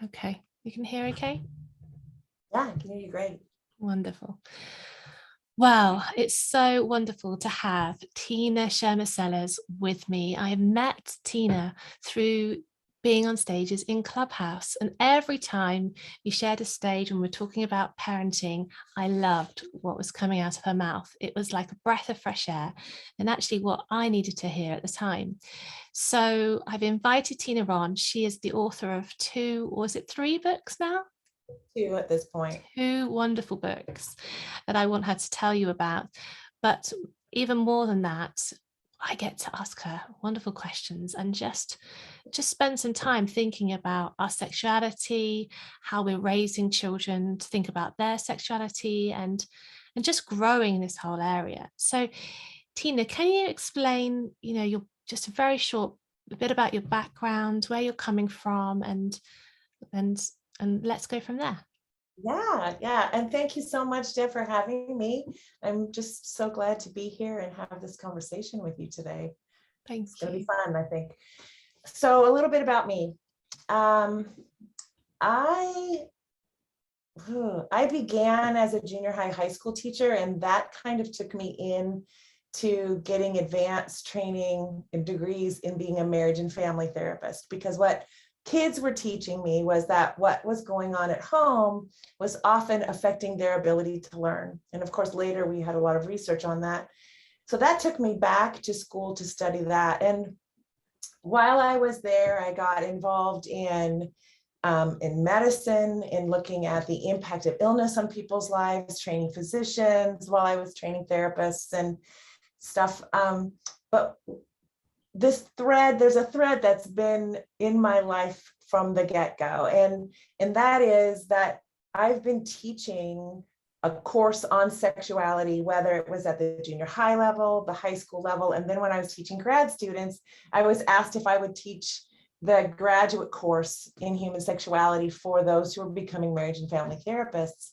Okay. You can hear okay? Yeah, I can hear you great. Wonderful. Well, it's so wonderful to have Tina Shameless with me. I met Tina through being on stages in Clubhouse, and every time we shared a stage when we're talking about parenting, I loved what was coming out of her mouth. It was like a breath of fresh air, and actually what I needed to hear at the time. So I've invited Tina on. She is the author of 2, or is it 3 books now? 2 at this point. 2 wonderful books that I want her to tell you about. But even more than that, I get to ask her wonderful questions and just spend some time thinking about our sexuality, how we're raising children to think about their sexuality, and just growing this whole area. So Tina, can you explain, your just a very short bit about your background, where you're coming from, and let's go from there. Yeah. And thank you so much, Deb, for having me. I'm just so glad to be here and have this conversation with you today. It's going to be fun, I think. So a little bit about me. I began as a junior high school teacher, and that kind of took me in to getting advanced training and degrees in being a marriage and family therapist, because what kids were teaching me was that what was going on at home was often affecting their ability to learn. And of course, later we had a lot of research on that. So that took me back to school to study that. And while I was there, I got involved in medicine, in looking at the impact of illness on people's lives, training physicians while I was training therapists and stuff. But there's a thread that's been in my life from the get-go. And that is that I've been teaching a course on sexuality, whether it was at the junior high level, the high school level, and then when I was teaching grad students, I was asked if I would teach the graduate course in human sexuality for those who are becoming marriage and family therapists.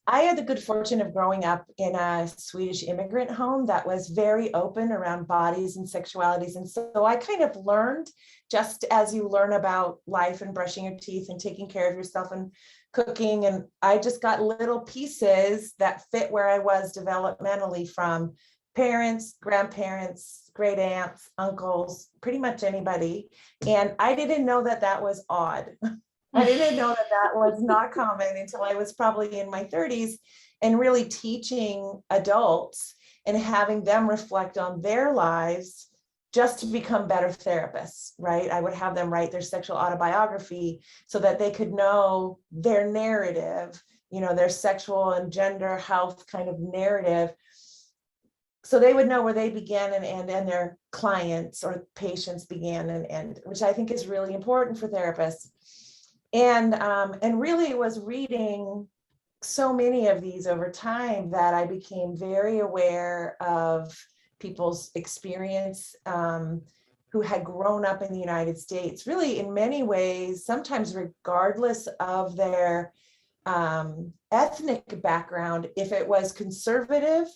I had the good fortune of growing up in a Swedish immigrant home that was very open around bodies and sexualities. And so I kind of learned, just as you learn about life and brushing your teeth and taking care of yourself and cooking. And I just got little pieces that fit where I was developmentally from parents, grandparents, great aunts, uncles, pretty much anybody. And I didn't know that that was odd. I didn't know that that was not common until I was probably in my 30s and really teaching adults and having them reflect on their lives just to become better therapists, right? I would have them write their sexual autobiography so that they could know their narrative, their sexual and gender health kind of narrative. So they would know where they began and end, and their clients or patients began and end, which I think is really important for therapists. And really was reading so many of these over time that I became very aware of people's experience who had grown up in the United States, really in many ways, sometimes regardless of their ethnic background. If it was conservative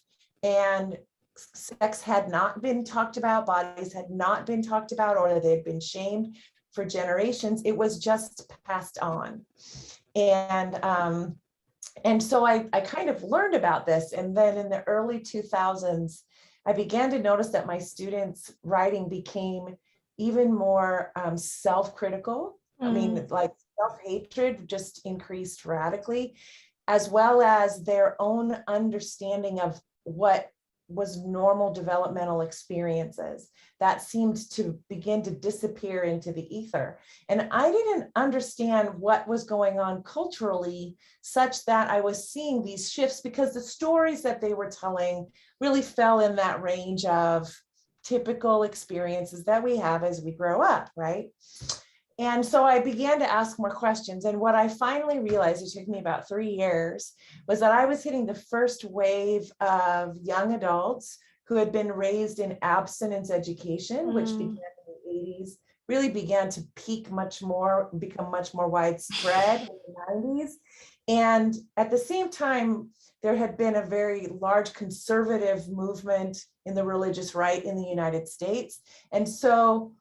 and sex had not been talked about, bodies had not been talked about, or they had been shamed for generations, it was just passed on. And so I kind of learned about this. And then in the early 2000s, I began to notice that my students' writing became even more self-critical. I mean, like self-hatred just increased radically, as well as their own understanding of what was normal developmental experiences that seemed to begin to disappear into the ether. And I didn't understand what was going on culturally, such that I was seeing these shifts because the stories that they were telling really fell in that range of typical experiences that we have as we grow up, right? And so I began to ask more questions. And what I finally realized, it took me about 3 years, was that I was hitting the first wave of young adults who had been raised in abstinence education, which began in the 80s, really began to peak much more, become much more widespread in the 90s. And at the same time, there had been a very large conservative movement in the religious right in the United States. And so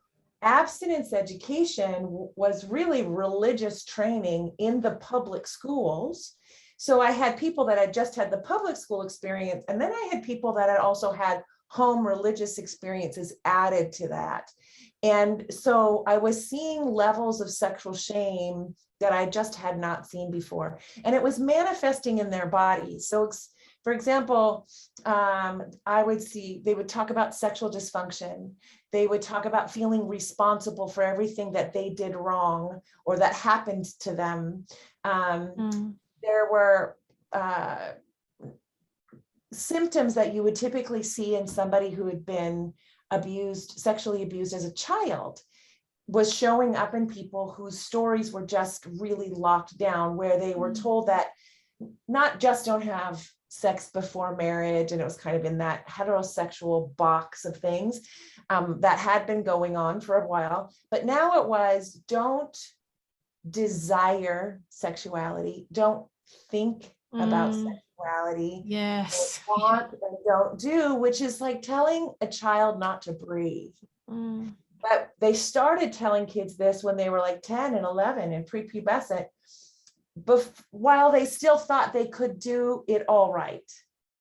abstinence education was really religious training in the public schools. So I had people that had just had the public school experience, and then I had people that had also had home religious experiences added to that. And so I was seeing levels of sexual shame that I just had not seen before. And it was manifesting in their bodies. So for example, I would see, they would talk about sexual dysfunction. They would talk about feeling responsible for everything that they did wrong or that happened to them. There were symptoms that you would typically see in somebody who had been abused, sexually abused as a child, was showing up in people whose stories were just really locked down, where they were told that not just don't have sex before marriage, and it was kind of in that heterosexual box of things that had been going on for a while, but now it was don't desire sexuality, don't think about sexuality, yes, don't want and don't do, which is like telling a child not to breathe. But they started telling kids this when they were like 10 and 11 and prepubescent, while they still thought they could do it all right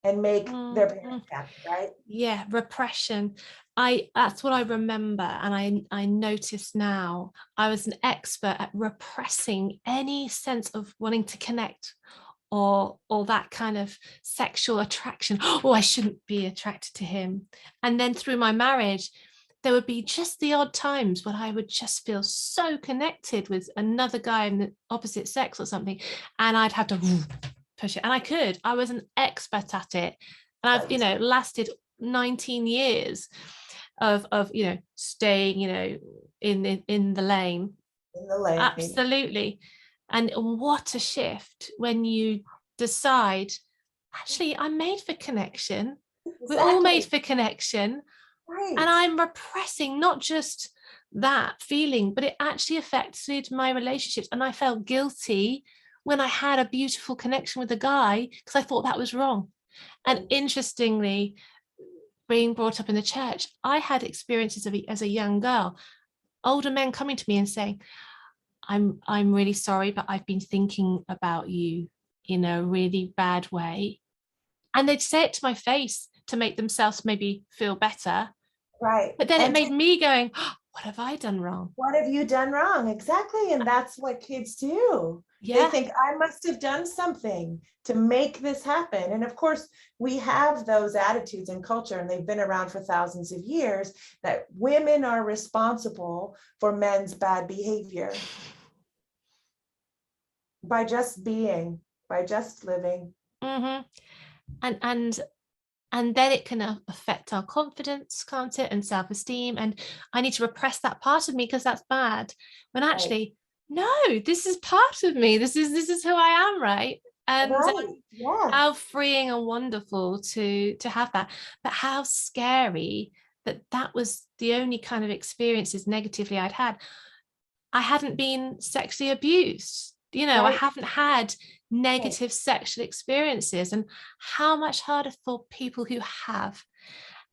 and make their parents happy, right? Yeah, repression. That's what I remember, and I notice now I was an expert at repressing any sense of wanting to connect or that kind of sexual attraction. Oh, I shouldn't be attracted to him. And then through my marriage, there would be just the odd times when I would just feel so connected with another guy in the opposite sex or something, and I'd have to push it. And I was an expert at it. And I've, lasted 19 years of staying, in the lane. In the lane. Absolutely. And what a shift when you decide, actually, I'm made for connection. Exactly. We're all made for connection. Right. And I'm repressing not just that feeling, but it actually affected my relationships. And I felt guilty when I had a beautiful connection with a guy because I thought that was wrong. And interestingly, being brought up in the church, I had experiences as a young girl, older men coming to me and saying, I'm really sorry, but I've been thinking about you in a really bad way. And they'd say it to my face to make themselves maybe feel better. Right. But then it made me going, oh, what have I done wrong? What have you done wrong? Exactly. And that's what kids do. Yeah. They think I must have done something to make this happen. And of course, we have those attitudes in culture, and they've been around for thousands of years, that women are responsible for men's bad behavior by just being, by just living. And then it can affect our confidence, can't it? And self-esteem. And I need to repress that part of me because that's bad. When actually, no, this is part of me. This is who I am, right? And how freeing and wonderful to have that. But how scary that was the only kind of experiences negatively I'd had. I hadn't been sexually abused. I haven't had negative sexual experiences, and how much harder for people who have.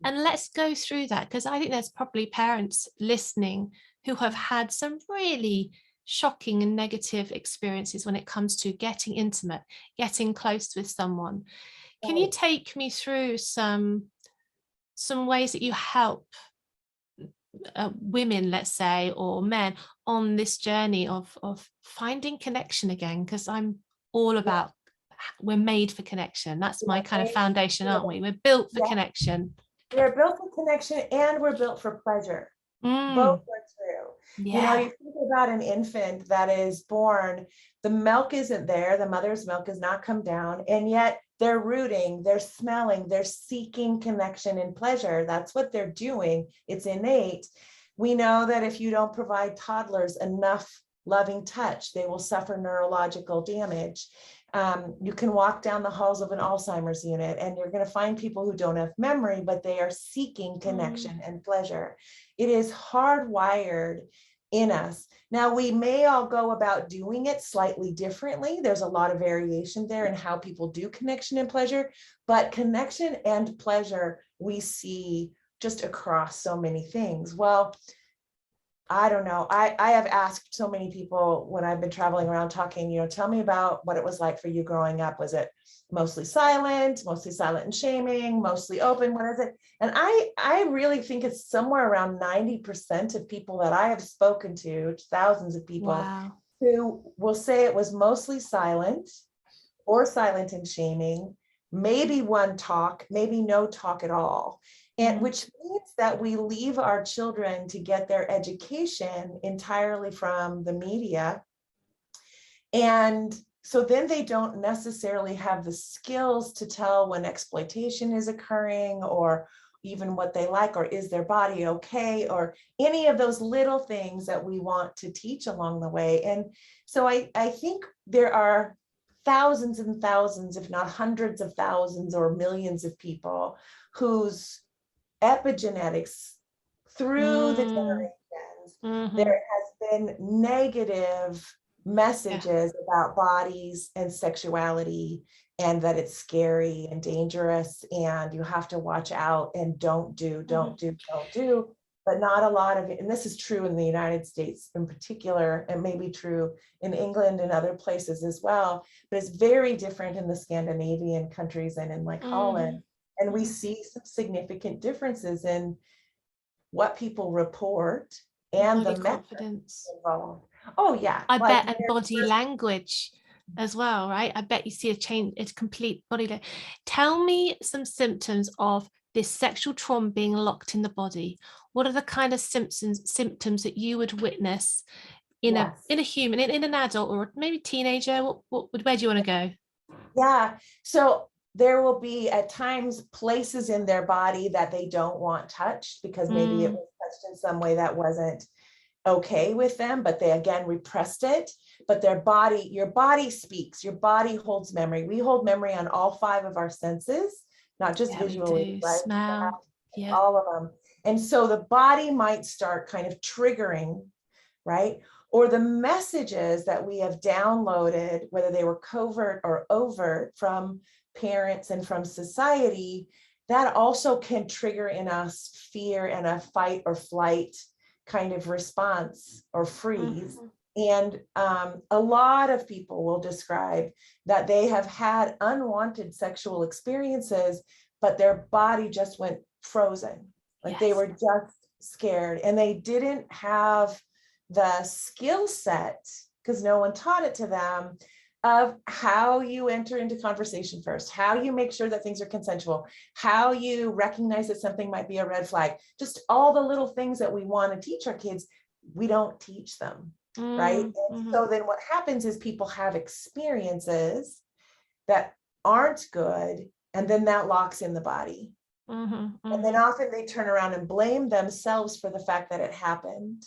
And let's go through that, because I think there's probably parents listening who have had some really shocking and negative experiences when it comes to getting intimate, getting close with someone. Can you take me through some ways that you help women, let's say, or men on this journey of finding connection again? Because I'm all about we're made for connection. That's my kind of foundation, aren't we? We're built for connection. We're built for connection, and we're built for pleasure. Both are true. You think about an infant that is born, the milk isn't there, the mother's milk has not come down, and yet they're rooting, they're smelling, they're seeking connection and pleasure. That's what they're doing. It's innate. We know that if you don't provide toddlers enough loving touch, they will suffer neurological damage. You can walk down the halls of an Alzheimer's unit and you're going to find people who don't have memory, but they are seeking connection and pleasure. It is hardwired in us. Now, we may all go about doing it slightly differently. There's a lot of variation there in how people do connection and pleasure, but connection and pleasure we see just across so many things. Well, I don't know. I have asked so many people when I've been traveling around talking, tell me about what it was like for you growing up. Was it mostly silent and shaming, mostly open? What is it? And I really think it's somewhere around 90% of people that I have spoken to, thousands of people, Wow. who will say it was mostly silent or silent and shaming, maybe one talk, maybe no talk at all. And which means that we leave our children to get their education entirely from the media. And so then they don't necessarily have the skills to tell when exploitation is occurring, or even what they like, or is their body okay, or any of those little things that we want to teach along the way. And so I think there are thousands and thousands, if not hundreds of thousands or millions of people whose epigenetics through the generations, there has been negative messages about bodies and sexuality, and that it's scary and dangerous and you have to watch out and don't do. But not a lot of it, and this is true in the United States in particular, and maybe true in England and other places as well, but it's very different in the Scandinavian countries and in like Holland. And we see some significant differences in what people report and Body the methods confidence. involved. Oh yeah. I bet, and body language as well, right? I bet you see a change, it's complete body language. Tell me some symptoms of this sexual trauma being locked in the body. What are the kind of symptoms that you would witness in a human, in an adult, or maybe teenager? Where do you want to go? Yeah. So there will be at times places in their body that they don't want touched because maybe it was touched in some way that wasn't okay with them, but they again repressed it. But your body speaks, your body holds memory. We hold memory on all 5 of our senses, not just visually, right? Smell, all of them. And so the body might start kind of triggering, right? Or the messages that we have downloaded, whether they were covert or overt from parents and from society, that also can trigger in us fear and a fight or flight kind of response or freeze. And a lot of people will describe that they have had unwanted sexual experiences, but their body just went frozen. Like they were just scared and they didn't have the skill set, because no one taught it to them, of how you enter into conversation first, how you make sure that things are consensual, how you recognize that something might be a red flag, just all the little things that we want to teach our kids, we don't teach them, right? And so then what happens is people have experiences that aren't good, and then that locks in the body. And then often they turn around and blame themselves for the fact that it happened.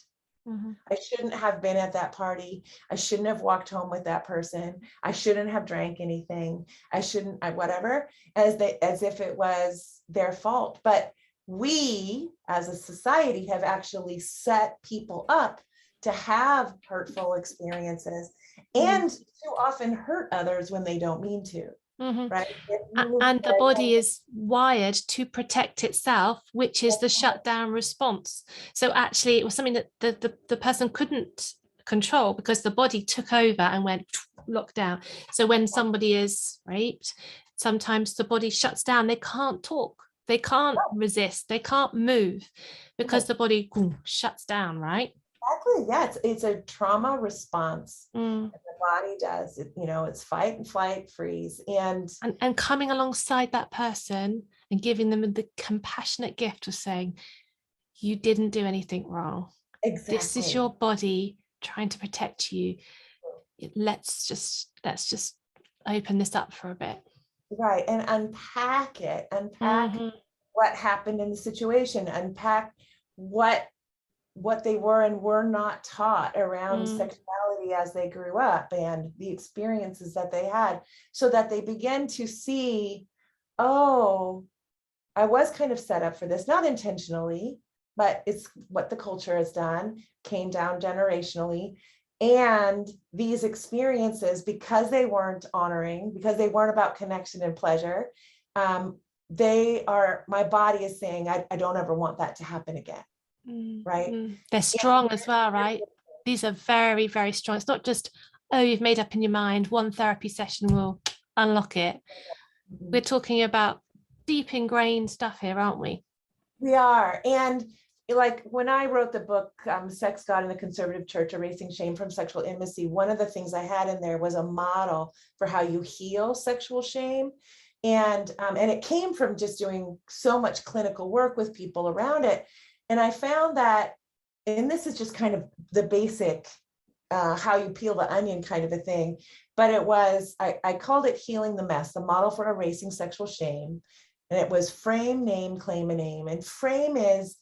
I shouldn't have been at that party. I shouldn't have walked home with that person. I shouldn't have drank anything. Whatever, as if it was their fault. But we as a society have actually set people up to have hurtful experiences and to often hurt others when they don't mean to. Right? And the body is wired to protect itself, which is the shutdown response. So actually it was something that the person couldn't control because the body took over and went lockdown. So when somebody is raped, sometimes the body shuts down. They can't talk, they can't resist, they can't move because the body shuts down, right? Exactly. Yeah, it's a trauma response. The body does it, it's fight and flight, freeze, and coming alongside that person and giving them the compassionate gift of saying, you didn't do anything wrong. Exactly. This is your body trying to protect you. Let's just open this up for a bit. Right. And unpack what happened in the situation, unpack what they were and were not taught around sexuality as they grew up and the experiences that they had, so that they begin to see, oh, I was kind of set up for this, not intentionally, but it's what the culture has done, came down generationally. And these experiences, because they weren't honoring, because they weren't about connection and pleasure, my body is saying, I don't ever want that to happen again. right? They're strong as well, right? These are very, very strong. It's not just, oh, you've made up in your mind, one therapy session will unlock it. We're talking about deep ingrained stuff here, aren't we? We are. And like when I wrote the book, Sex, God, and the Conservative Church, Erasing Shame from Sexual Intimacy, one of the things I had in there was a model for how you heal sexual shame. And it came from just doing so much clinical work with people around it. And I found that, and this is just kind of the basic, how you peel the onion kind of a thing, but it was, I called it Healing the Mess, the model for erasing sexual shame. And it was frame, name, claim, and aim. And frame is,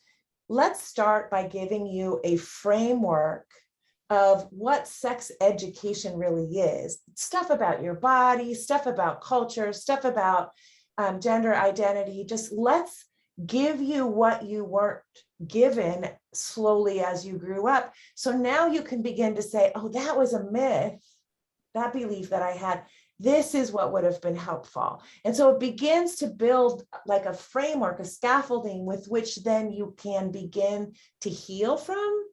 let's start by giving you a framework of what sex education really is. Stuff about your body, stuff about culture, stuff about gender identity. Just let's give you what you weren't given slowly as you grew up. So now you can begin to say, oh, that was a myth, that belief that I had. This is what would have been helpful. And so it begins to build like a framework, a scaffolding with which then you can begin to heal from,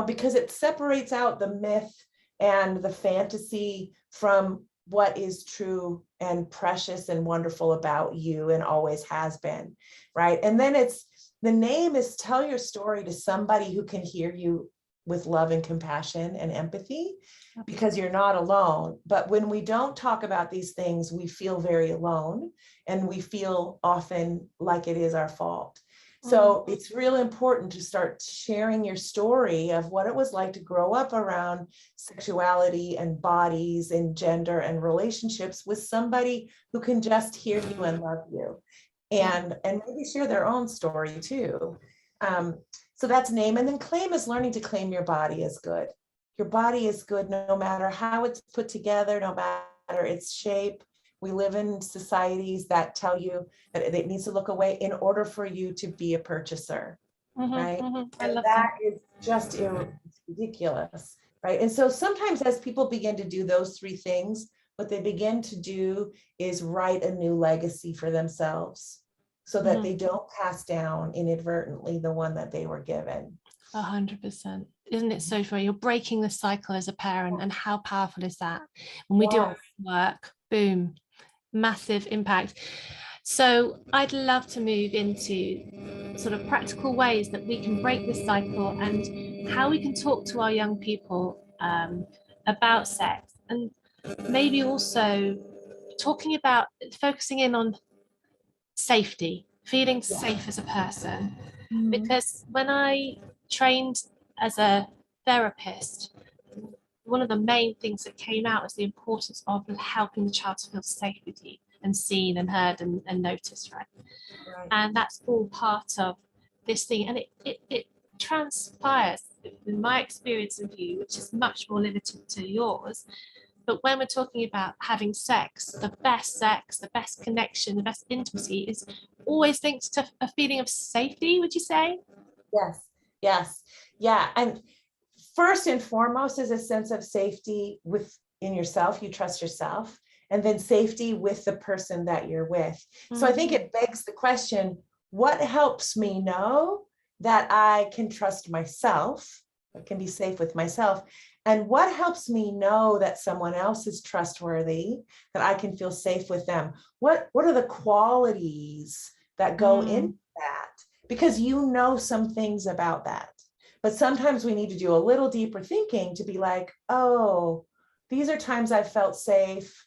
because it separates out the myth and the fantasy from what is true and precious and wonderful about you and always has been, right? And then the name is tell your story to somebody who can hear you with love and compassion and empathy, because you're not alone. But when we don't talk about these things, we feel very alone, and we feel often like it is our fault. So it's really important to start sharing your story of what it was like to grow up around sexuality and bodies and gender and relationships with somebody who can just hear you and love you, and maybe share their own story too. So that's name. And then claim is learning to claim your body as good. Your body is good no matter how it's put together, no matter its shape. We live in societies that tell you that it needs to look away in order for you to be a purchaser, right? And that is just ridiculous, right? And so sometimes as people begin to do those three things, what they begin to do is write a new legacy for themselves, so that they don't pass down inadvertently the one that they were given. 100%. Isn't it so true? You're breaking the cycle as a parent, and how powerful is that? When we do work, boom, massive impact. So I'd love to move into sort of practical ways that we can break this cycle, and how we can talk to our young people about sex, and maybe also talking about focusing in on safety, feeling safe as a person. Because when I trained as a therapist, one of the main things that came out was the importance of helping the child to feel safe with you and seen and heard and noticed, right? And that's all part of this thing. And it transpires, in my experience and view, which is much more limited to yours. But when we're talking about having sex, the best connection, the best intimacy is always linked to a feeling of safety, would you say? Yes. Yeah. And first and foremost is a sense of safety within yourself. You trust yourself, and then safety with the person that you're with. So I think it begs the question, what helps me know that I can trust myself, I can be safe with myself? And what helps me know that someone else is trustworthy, that I can feel safe with them? What are the qualities that go into that? Because some things about that. But sometimes we need to do a little deeper thinking to be like, oh, these are times I felt safe.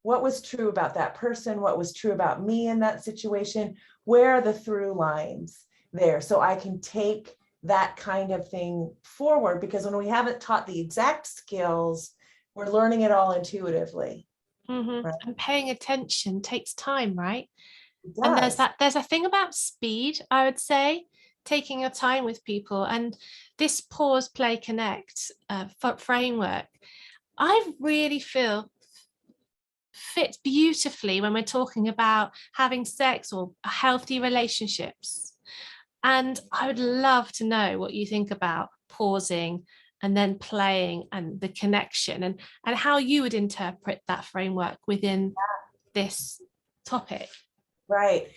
What was true about that person? What was true about me in that situation? Where are the through lines there? So I can take that kind of thing forward, because when we haven't taught the exact skills, we're learning it all intuitively. Right? And paying attention takes time, right? And there's a thing about speed, I would say, taking your time with people. And this pause, play, connect framework, I really feel fits beautifully when we're talking about having sex or healthy relationships. And I would love to know what you think about pausing and then playing and the connection, and how you would interpret that framework within this topic. Right.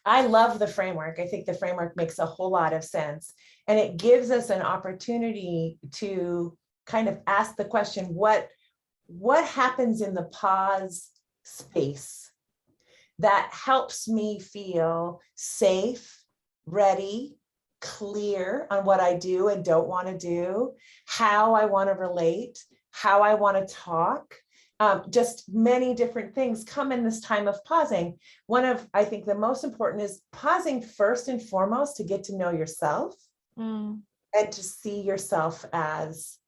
I love the framework. I think the framework makes a whole lot of sense. And it gives us an opportunity to kind of ask the question, what happens in the pause space that helps me feel safe, ready, clear on what I do and don't want to do, how I want to relate, how I want to talk. Just many different things come in this time of pausing. One of, I think, the most important is pausing first and foremost to get to know yourself and to see yourself as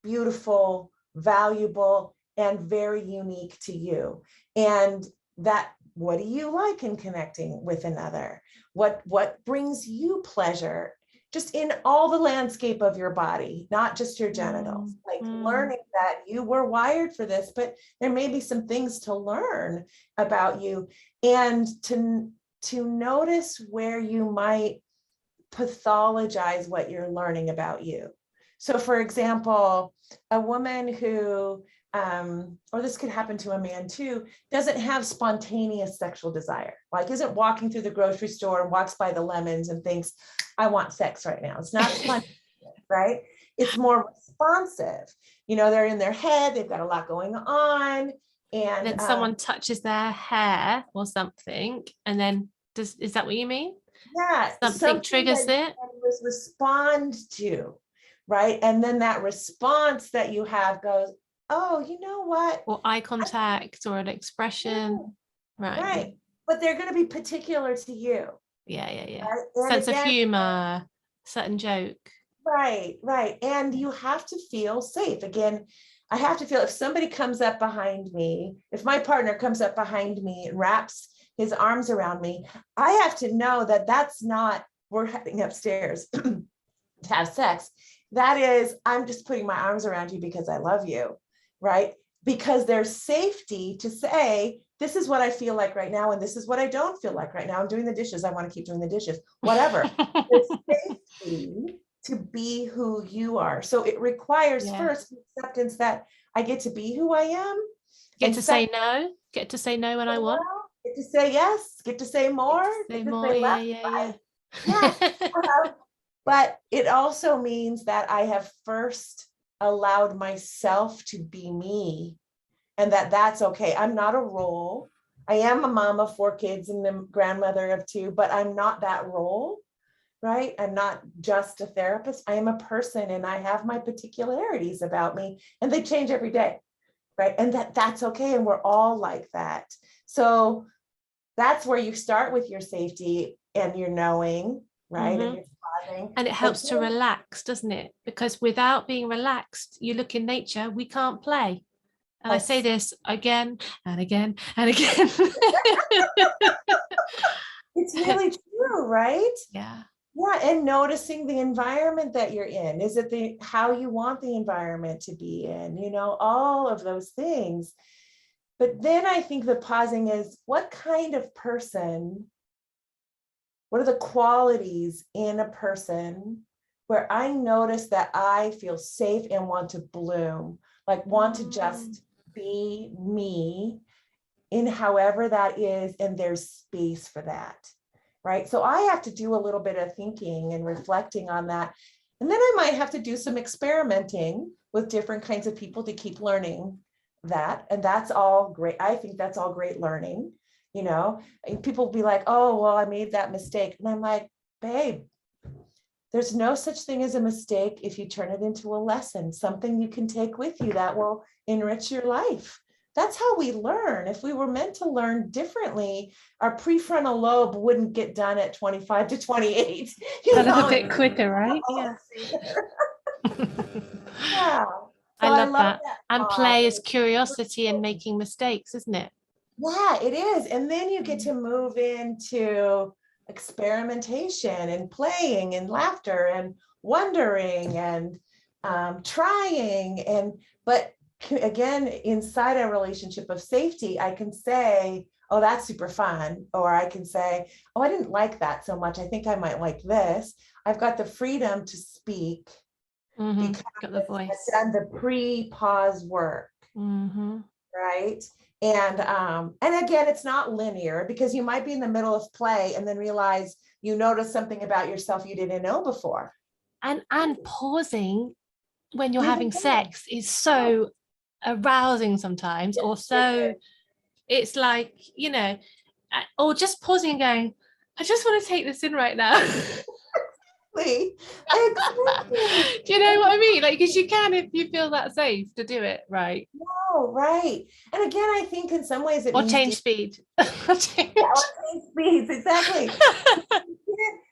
beautiful, valuable, and very unique to you. And that, what do you like in connecting with another? What brings you pleasure? Just in all the landscape of your body, not just your genitals, like learning that you were wired for this, but there may be some things to learn about you, and to notice where you might pathologize what you're learning about you. So for example, a woman who, or this could happen to a man too, doesn't have spontaneous sexual desire, like isn't walking through the grocery store and walks by the lemons and thinks, I want sex right now. It's not spontaneous, right? It's more responsive. You know, they're in their head, they've got a lot going on. And then someone touches their hair or something, and then is that what you mean? Yeah, something triggers it. Respond to, right? And then that response that you have goes, oh, you know what? Or eye contact or an expression. Right. But they're going to be particular to you. Yeah. Right? Sense of humor, certain joke. Right. And you have to feel safe. Again, I have to feel, if somebody comes up behind me, if my partner comes up behind me and wraps his arms around me, I have to know that that's not, we're heading upstairs to have sex. That is, I'm just putting my arms around you because I love you, right? Because there's safety to say, this is what I feel like right now, and this is what I don't feel like right now. I'm doing the dishes. I want to keep doing the dishes, whatever. There's safety to be who you are. So it requires first acceptance that I get to be who I am. Get to say no. Get to say no when I want. Get to say yes. Get to say more. Get to say more. Yeah. But it also means that I have first allowed myself to be me, and that's okay. I'm not a role. I am a mom of 4 kids and a grandmother of 2, but I'm not that role, right? I'm not just a therapist. I am a person, and I have my particularities about me, and they change every day, right? And that's okay. And we're all like that. So that's where you start with your safety and your knowing, right? And your pausing. And it helps to relax, doesn't it? Because without being relaxed, you look in nature, we can't play. And I say this again and again and again. It's really true, right? Yeah. And noticing the environment that you're in. Is it how you want the environment to be in? You know, all of those things. But then I think the pausing is, what kind of person, what are the qualities in a person where I notice that I feel safe and want to bloom, like want to just be me in however that is, and there's space for that, right? So I have to do a little bit of thinking and reflecting on that. And then I might have to do some experimenting with different kinds of people to keep learning that. And that's all great. I think that's all great learning. You know, people will be like, oh, well, I made that mistake. And I'm like, babe, there's no such thing as a mistake if you turn it into a lesson, something you can take with you that will enrich your life. That's how we learn. If we were meant to learn differently, our prefrontal lobe wouldn't get done at 25 to 28. A bit quicker, right? Yeah. Yeah. So I love that. And play is curiosity and making mistakes, isn't it? Yeah, it is. And then you get to move into experimentation and playing and laughter and wondering and trying. But again, inside a relationship of safety, I can say, oh, that's super fun. Or I can say, oh, I didn't like that so much. I think I might like this. I've got the freedom to speak because got the voice. I've done the pre-pause work, right? And again, it's not linear, because you might be in the middle of play and then realize you notice something about yourself you didn't know before. And pausing when you're Even having sex is so arousing sometimes, or so it's like, or just pausing and going, I just want to take this in right now. Exactly. Do you know what I mean? Like, because you can, if you feel that safe to do it, right? No, right. And again, I think in some ways it Or means change speed. or change speeds. Exactly.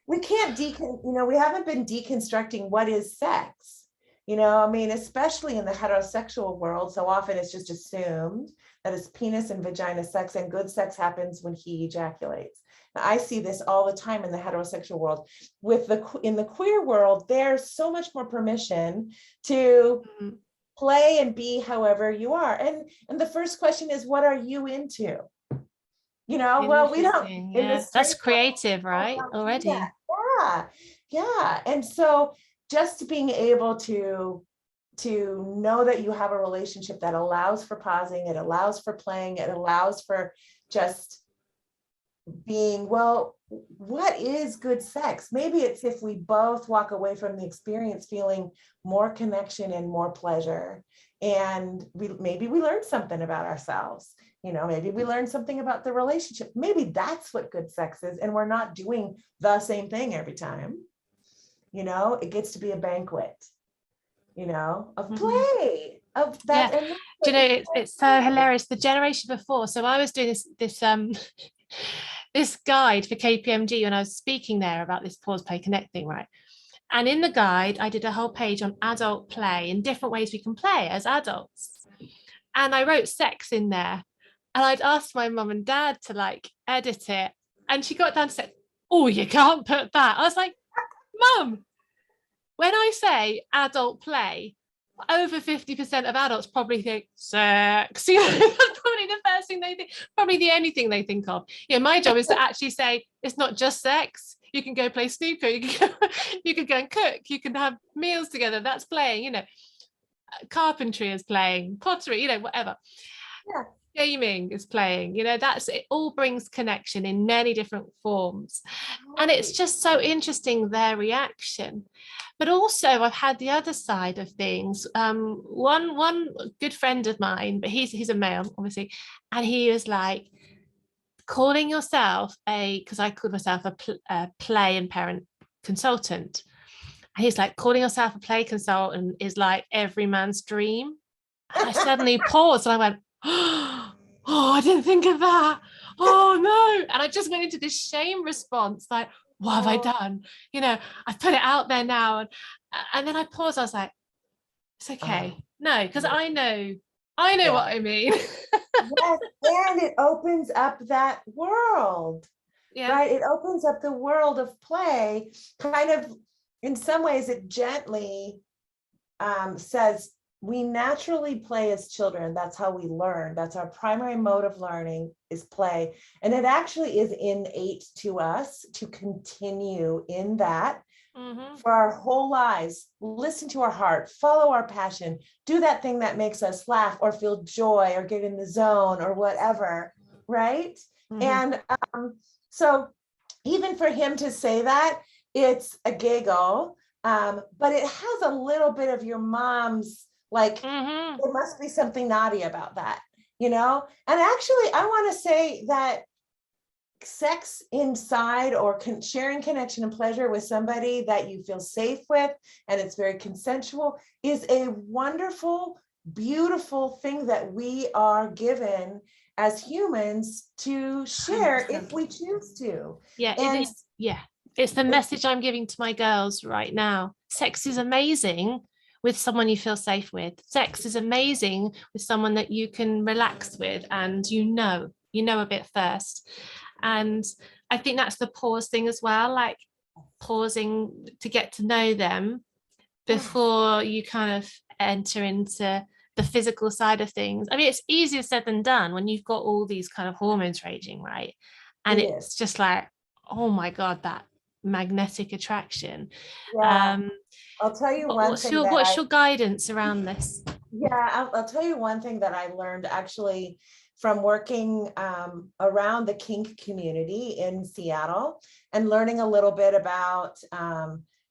We can't we haven't been deconstructing what is sex. I mean, especially in the heterosexual world, so often it's just assumed that it's penis and vagina sex, and good sex happens when he ejaculates. Now, I see this all the time in the heterosexual world. In the queer world, there's so much more permission to play and be however you are. And the first question is, what are you into? Well, we don't in the That's straight creative, right? Already. Yeah. And so just being able to know that you have a relationship that allows for pausing, it allows for playing, it allows for just being, well, what is good sex? Maybe it's if we both walk away from the experience feeling more connection and more pleasure, and maybe we learned something about ourselves. Maybe we learned something about the relationship. Maybe that's what good sex is, and we're not doing the same thing every time. It gets to be a banquet, of play, of that. Yeah. Do you know, it's so hilarious. The generation before, so I was doing this this guide for KPMG when I was speaking there about this pause, play, connect thing, right? And in the guide, I did a whole page on adult play and different ways we can play as adults. And I wrote sex in there. And I'd asked my mum and dad to like edit it. And she got down to say, oh, you can't put that. I was like, Mum, when I say adult play, over 50% of adults probably think sex. That's probably the first thing they think, probably the only thing they think of. My job is to actually say it's not just sex. You can go play snooker, you can go and cook, you can have meals together. That's playing, carpentry is playing, pottery, whatever. Yeah. Gaming is playing, that's it. All brings connection in many different forms. And it's just so interesting, their reaction. But also I've had the other side of things. One good friend of mine, but he's a male, obviously, and he was like, calling yourself because I called myself a play and parent consultant. And he's like, calling yourself a play consultant is like every man's dream. And I suddenly paused and I went, oh, I didn't think of that. Oh no. And I just went into this shame response, like, what have I done? I've put it out there now. And then I paused. I was like, it's okay. No, because I know what I mean. Yes, and it opens up that world. Right? It opens up the world of play, kind of, in some ways, it gently says, we naturally play as children. That's how we learn. That's our primary mode of learning, is play. And it actually is innate to us to continue in that for our whole lives. Listen to our heart, follow our passion, do that thing that makes us laugh or feel joy or get in the zone or whatever, right? And so even for him to say that, it's a giggle, but it has a little bit of your mom's, like, there must be something naughty about that, And actually, I want to say that sex inside, or sharing connection and pleasure with somebody that you feel safe with, and it's very consensual, is a wonderful, beautiful thing that we are given as humans to share 100%. If we choose to. It's the message I'm giving to my girls right now. Sex is amazing with someone you feel safe with. Sex is amazing with someone that you can relax with, and you know a bit first. And I think that's the pause thing as well, like pausing to get to know them before you kind of enter into the physical side of things. I mean, it's easier said than done when you've got all these kind of hormones raging, right? And it's just like, oh my God, that magnetic attraction. I'll tell you what's your guidance around this? Yeah, I'll tell you one thing that I learned actually from working around the kink community in Seattle and learning a little bit about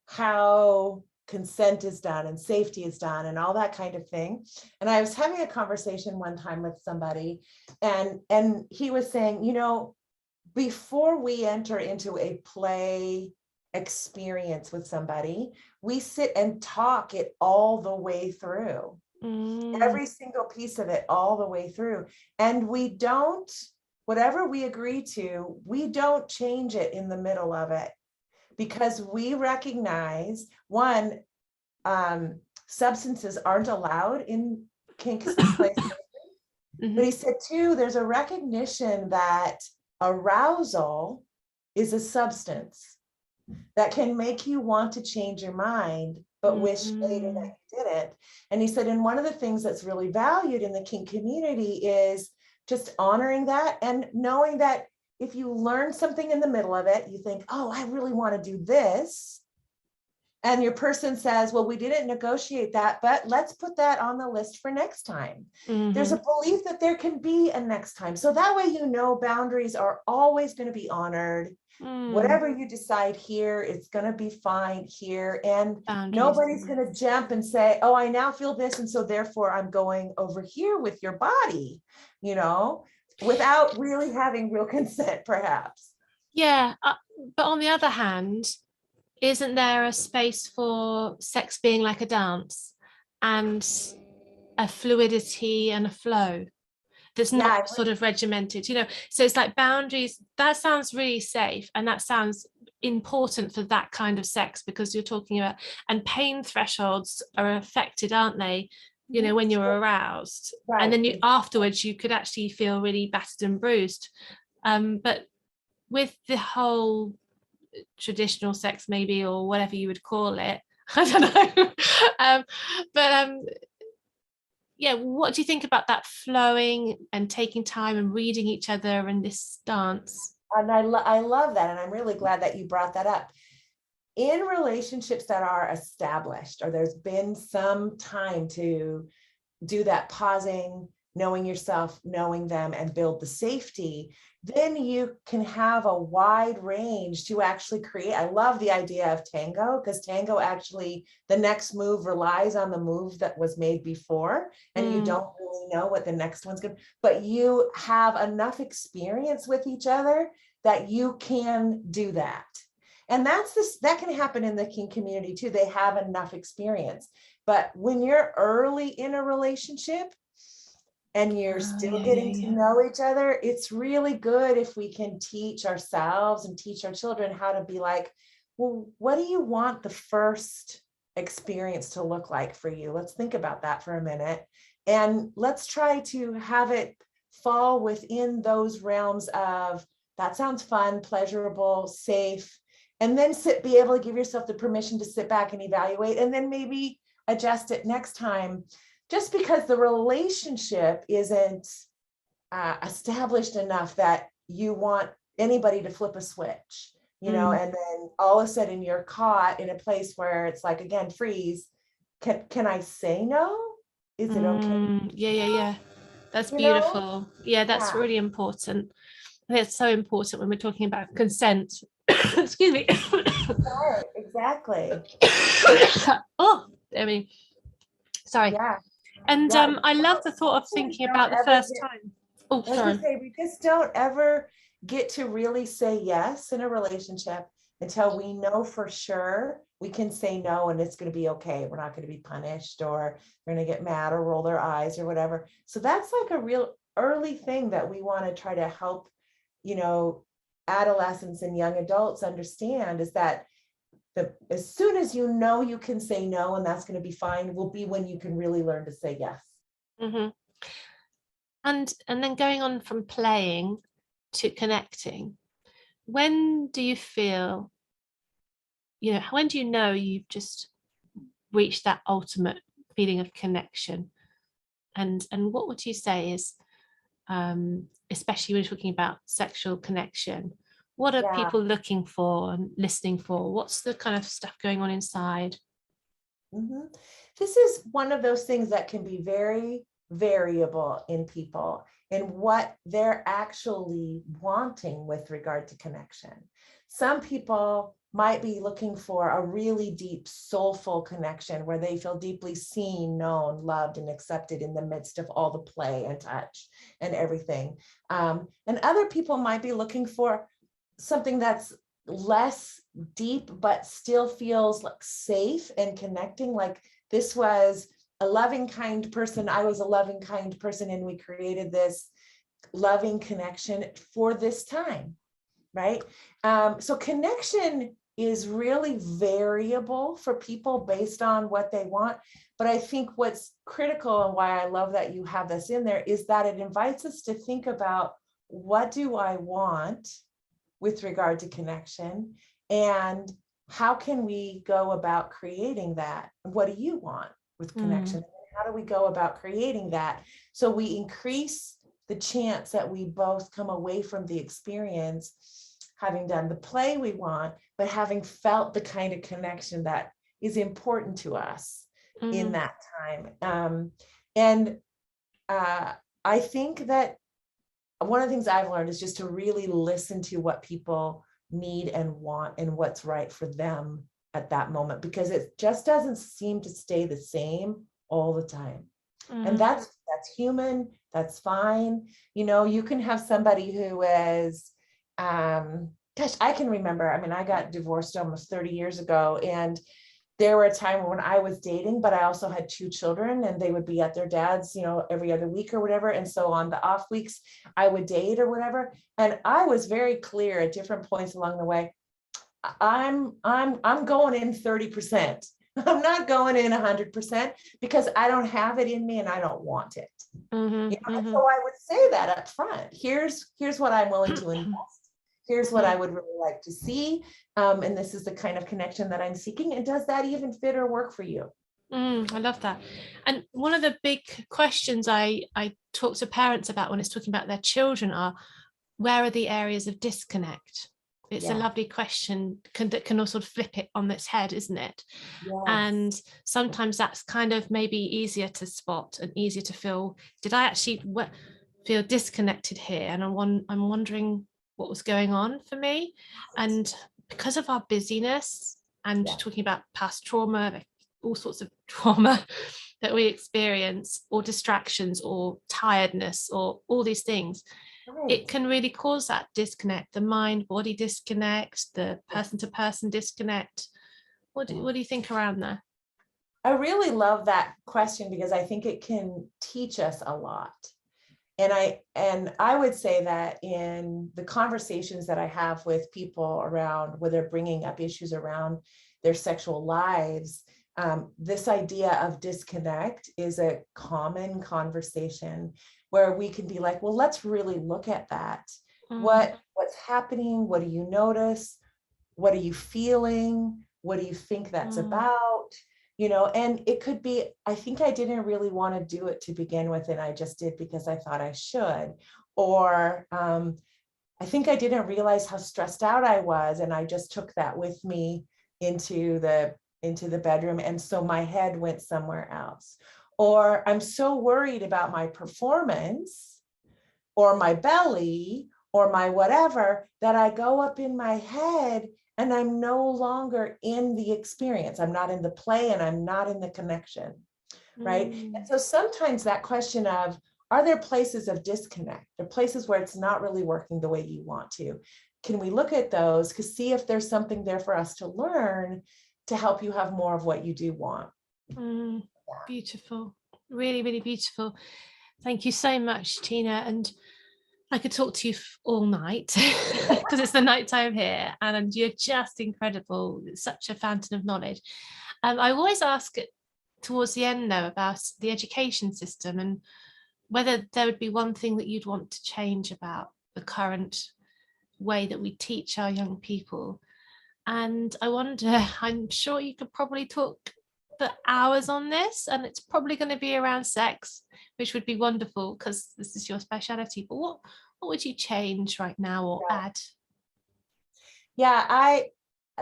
how consent is done and safety is done and all that kind of thing. And I was having a conversation one time with somebody, and he was saying, you know, before we enter into a play experience with somebody, we sit and talk it all the way through. Every single piece of it all the way through. And we don't, whatever we agree to, we don't change it in the middle of it, because we recognize, one, substances aren't allowed in kink play. But he said, two, there's a recognition that arousal is a substance that can make you want to change your mind, but wish later that you didn't. And he said, and one of the things that's really valued in the kink community is just honoring that and knowing that if you learn something in the middle of it, you think, oh, I really want to do this. And your person says, well, we didn't negotiate that, but let's put that on the list for next time. There's a belief that there can be a next time. So that way, you know, boundaries are always going to be honored. Whatever you decide here, it's going to be fine here. And nobody's going to jump and say, oh, I now feel this. And so therefore I'm going over here with your body, you know, without really having real consent, perhaps. Yeah. But on the other hand, isn't there a space for sex being like a dance and a fluidity and a flow that's not sort of regimented, you know? So it's like boundaries, that sounds really safe, and that sounds important for that kind of sex, because you're talking about, and pain thresholds are affected, aren't they, you know, when you're aroused, and then you afterwards you could actually feel really battered and bruised. But with the whole traditional sex, maybe, or whatever you would call it, I don't know, yeah, what do you think about that flowing and taking time and reading each other in this dance? And I love that, and I'm really glad that you brought that up. In relationships that are established, or there's been some time to do that pausing, knowing yourself, knowing them, and build the safety, then you can have a wide range to actually create. I love the idea of tango, because tango actually, the next move relies on the move that was made before, and you don't really know what the next one's going to, but you have enough experience with each other that you can do that. And that can happen in the kink community too. They have enough experience. But when you're early in a relationship and you're still getting to know each other, it's really good if we can teach ourselves and teach our children how to be like, well, what do you want the first experience to look like for you? Let's think about that for a minute. And let's try to have it fall within those realms of, that sounds fun, pleasurable, safe, and then be able to give yourself the permission to sit back and evaluate, and then maybe adjust it next time. Just because the relationship isn't established enough that you want anybody to flip a switch, you know, and then all of a sudden you're caught in a place where it's like, again, freeze. Can I say no? Is it okay? Yeah. That's You beautiful. know? Yeah, that's really important. I think it's so important when we're talking about consent. Excuse me. Right, exactly. Oh, I mean, sorry. Yeah. And Yeah. I love the thought of thinking about the first time. Oh, I was sorry. gonna say, we just don't ever get to really say yes in a relationship until we know for sure we can say no and it's going to be okay. We're not going to be punished, or they're going to get mad or roll their eyes or whatever. So that's like a real early thing that we want to try to help, you know, adolescents and young adults understand, is that as soon as you know you can say no and that's going to be fine, will be when you can really learn to say yes. And then going on from playing to connecting, when do you feel, you know, when do you know you've just reached that ultimate feeling of connection? And what would you say is, especially when you're talking about sexual connection, what are people looking for and listening for? What's the kind of stuff going on inside? This is one of those things that can be very variable in people and what they're actually wanting with regard to connection. Some people might be looking for a really deep, soulful connection where they feel deeply seen, known, loved, and accepted in the midst of all the play and touch and everything. And other people might be looking for something that's less deep, but still feels like safe and connecting. Like this was a loving, kind person. I was a loving, kind person, and we created this loving connection for this time, right? So connection is really variable for people based on what they want. But I think what's critical and why I love that you have this in there is that it invites us to think about, what do I want with regard to connection, and how can we go about creating that? What do you want with connection? How do we go about creating that so we increase the chance that we both come away from the experience having done the play we want, but having felt the kind of connection that is important to us in that time. I think that one of the things I've learned is just to really listen to what people need and want and what's right for them at that moment, because it just doesn't seem to stay the same all the time. And that's human, that's fine. You know, you can have somebody who is, gosh, I can remember, I mean, I got divorced almost 30 years ago, and there were a time when I was dating, but I also had 2 children, and they would be at their dad's, you know, every other week or whatever. And so on the off weeks, I would date or whatever. And I was very clear at different points along the way, I'm going in 30%. I'm not going in 100% because I don't have it in me and I don't want it. You know? And so I would say that up front. Here's what I'm willing to invest. Here's what I would really like to see. And this is the kind of connection that I'm seeking. And does that even fit or work for you? I love that. And one of the big questions I talk to parents about when it's talking about their children are, where are the areas of disconnect? It's a lovely question that can also flip it on its head, isn't it? Yes. And sometimes that's kind of maybe easier to spot and easier to feel, did I actually feel disconnected here? And I'm wondering what was going on for me. And because of our busyness and talking about past trauma, all sorts of trauma that we experience, or distractions or tiredness or all these things, it can really cause that disconnect, the mind-body disconnect, the person-to-person disconnect. What do you think around that? I really love that question because I think it can teach us a lot. And I would say that in the conversations that I have with people around, where they're bringing up issues around their sexual lives, this idea of disconnect is a common conversation where we can be like, well, let's really look at that. What's happening? What do you notice? What are you feeling? What do you think that's about? You know, and it could be, I think I didn't really want to do it to begin with, and I just did because I thought I should. Or I think I didn't realize how stressed out I was, and I just took that with me into the bedroom, and so my head went somewhere else. Or I'm so worried about my performance or my belly or my whatever that I go up in my head and I'm no longer in the experience. I'm not in the play and I'm not in the connection, right? And so sometimes that question of, are there places of disconnect? There are places where it's not really working the way you want to. Can we look at those to see if there's something there for us to learn to help you have more of what you do want? Beautiful. Really, really beautiful. Thank you so much, Tina. And I could talk to you all night because it's the nighttime here, and you're just incredible. It's such a fountain of knowledge. I always ask towards the end, though, about the education system and whether there would be one thing that you'd want to change about the current way that we teach our young people. And I wonder, I'm sure you could probably talk for hours on this, and it's probably going to be around sex, which would be wonderful because this is your specialty. But what would you change right now or add? Yeah,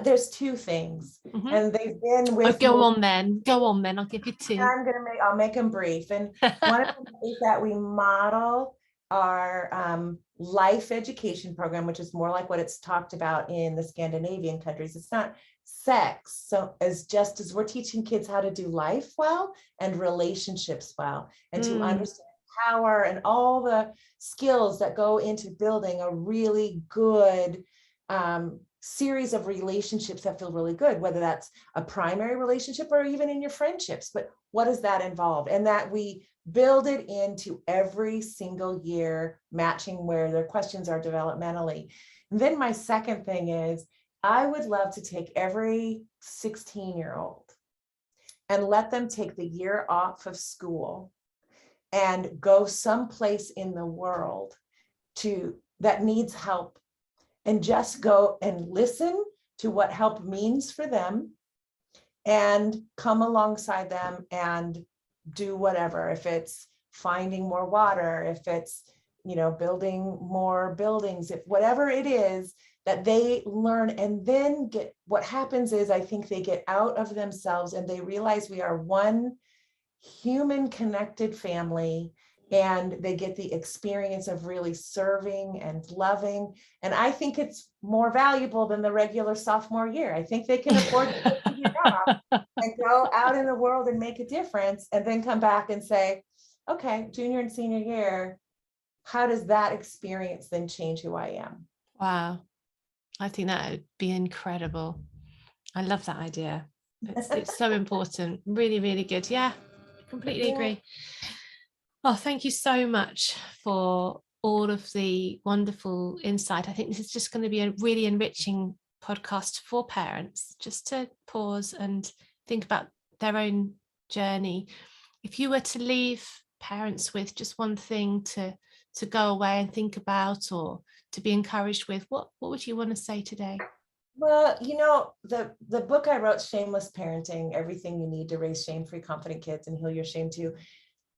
There's two things, Mm-hmm. and they've been Oh, with go me. on then. Go on then. I'll give you two. I'll make them brief. And one of them is that we model our life education program, which is more like what it's talked about in the Scandinavian countries. It's not sex. So just as we're teaching kids how to do life well and relationships well, and to understand power and all the skills that go into building a really good series of relationships that feel really good, whether that's a primary relationship or even in your friendships. But what does that involve? And that we build it into every single year, matching where their questions are developmentally. And then my second thing is, I would love to take every 16-year-old and let them take the year off of school and go someplace in the world that needs help, and just go and listen to what help means for them and come alongside them and do whatever. If it's finding more water, if it's, building more buildings, if whatever it is that they learn, and then what happens is, I think they get out of themselves and they realize we are one human connected family, and they get the experience of really serving and loving. And I think it's more valuable than the regular sophomore year. I think they can afford to take the year off and go out in the world and make a difference, and then come back and say, okay, junior and senior year, how does that experience then change who I am? Wow. I think that would be incredible. I love that idea. It's so important. Really, really good. Yeah, completely agree. Oh, thank you so much for all of the wonderful insight. I think this is just going to be a really enriching podcast for parents, just to pause and think about their own journey. If you were to leave parents with just one thing to go away and think about, or to be encouraged with, what would you want to say today? Well, the book I wrote, Shameless Parenting, Everything You Need to Raise Shame-Free Confident Kids and Heal Your Shame Too,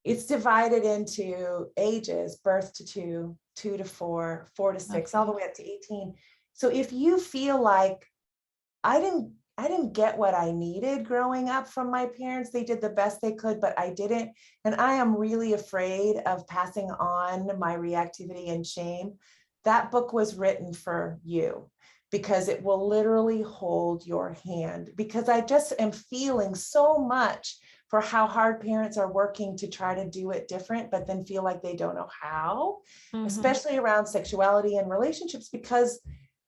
it's divided into ages: birth to 2, 2 to 4, 4 to 6, all the way up to 18. So if you feel like I didn't get what I needed growing up from my parents, they did the best they could, but I didn't, and I am really afraid of passing on my reactivity and shame, that book was written for you, because it will literally hold your hand. Because I just am feeling so much for how hard parents are working to try to do it different, but then feel like they don't know how, especially around sexuality and relationships, because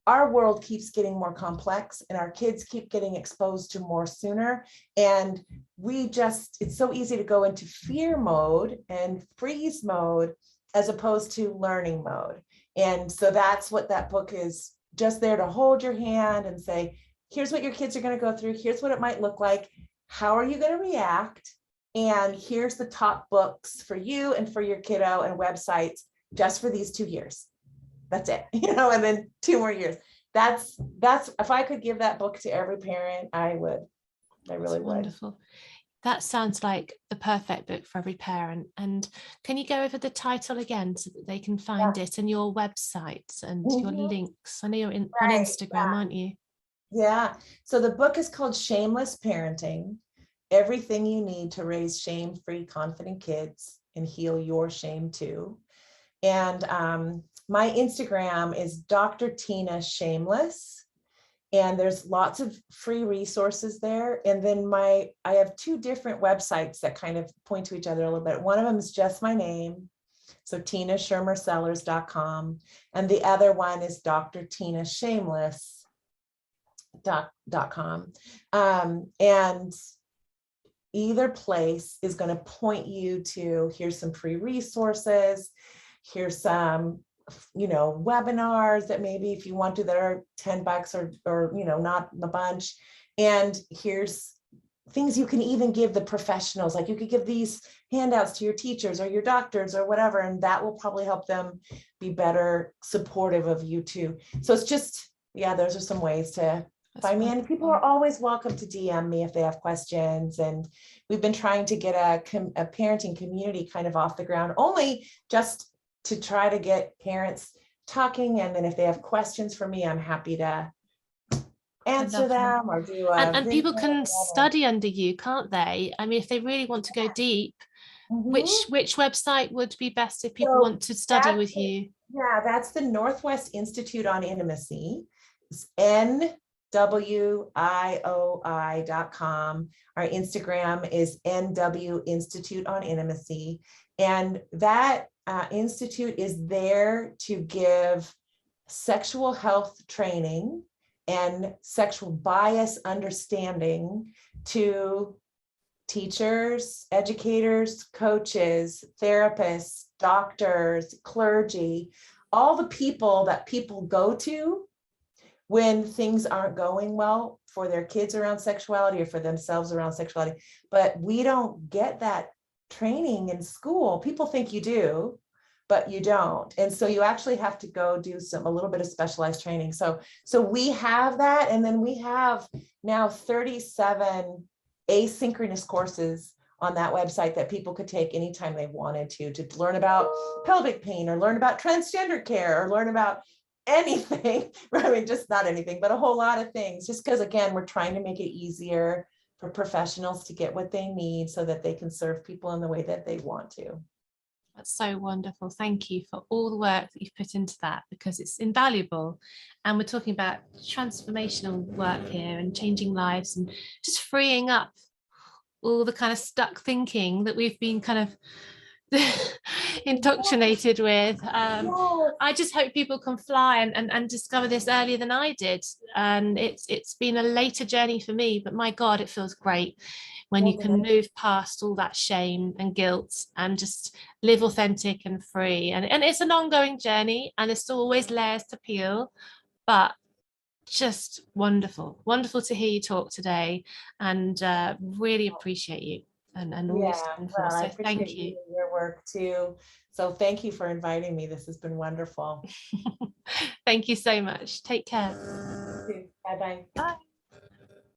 our world keeps getting more complex and our kids keep getting exposed to more sooner. And it's so easy to go into fear mode and freeze mode as opposed to learning mode. And so that's what that book is, just there to hold your hand and say, here's what your kids are going to go through. Here's what it might look like. How are you going to react? And here's the top books for you and for your kiddo, and websites just for these 2 years. That's it, and then 2 more years. That's if I could give that book to every parent, I would. I really would. Wonderful. That sounds like the perfect book for every parent. And can you go over the title again so that they can find it, and your websites and your links? I know you're on Instagram, aren't you? Yeah. So the book is called Shameless Parenting, Everything You Need to Raise Shame-Free Confident Kids and Heal Your Shame Too. And my Instagram is Dr. Tina Shameless. And there's lots of free resources there. And then I have 2 different websites that kind of point to each other a little bit. One of them is just my name, so tinashermersellers.com. And the other one is drtinashameless.com. And either place is going to point you to, here's some free resources, here's some webinars that maybe if you want to, that are $10 or not a bunch. And here's things you can even give the professionals, like you could give these handouts to your teachers or your doctors or whatever, and that will probably help them be better supportive of you too. So it's just, those are some ways to find me. And people are always welcome to DM me if they have questions. And we've been trying to get a parenting community kind of off the ground, only just to try to get parents talking. And then if they have questions for me, I'm happy to answer them or do a and video people can or whatever. study under you, can't they? I mean, if they really want to go deep, Mhm. which website would be best if people So want to study that's with you? yeah, that's the Northwest Institute on Intimacy. It's NWIOI.com. Our Instagram is NW Institute on Intimacy. And that institute is there to give sexual health training and sexual bias understanding to teachers, educators, coaches, therapists, doctors, clergy, all the people that people go to when things aren't going well for their kids around sexuality or for themselves around sexuality. But we don't get that training in school. People think you do, but you don't. And so you actually have to go do a little bit of specialized training. So we have that. And then we have now 37 asynchronous courses on that website that people could take anytime they wanted to learn about pelvic pain or learn about transgender care or learn about anything. I mean, just not anything, but a whole lot of things, just because, again, we're trying to make it easier for professionals to get what they need so that they can serve people in the way that they want to. That's so wonderful. Thank you for all the work that you've put into that, because it's invaluable. And we're talking about transformational work here and changing lives and just freeing up all the kind of stuck thinking that we've been kind of indoctrinated with. I just hope people can fly and discover this earlier than I did. And it's been a later journey for me, but my God, it feels great when you can move past all that shame and guilt and just live authentic and free. And it's an ongoing journey, and there's still always layers to peel, but just wonderful to hear you talk today, and really appreciate you and all you stand for. Well, I So appreciate thank you. your work too. So thank you for inviting me. This has been wonderful. Thank you so much. Take care. Bye-bye. Bye.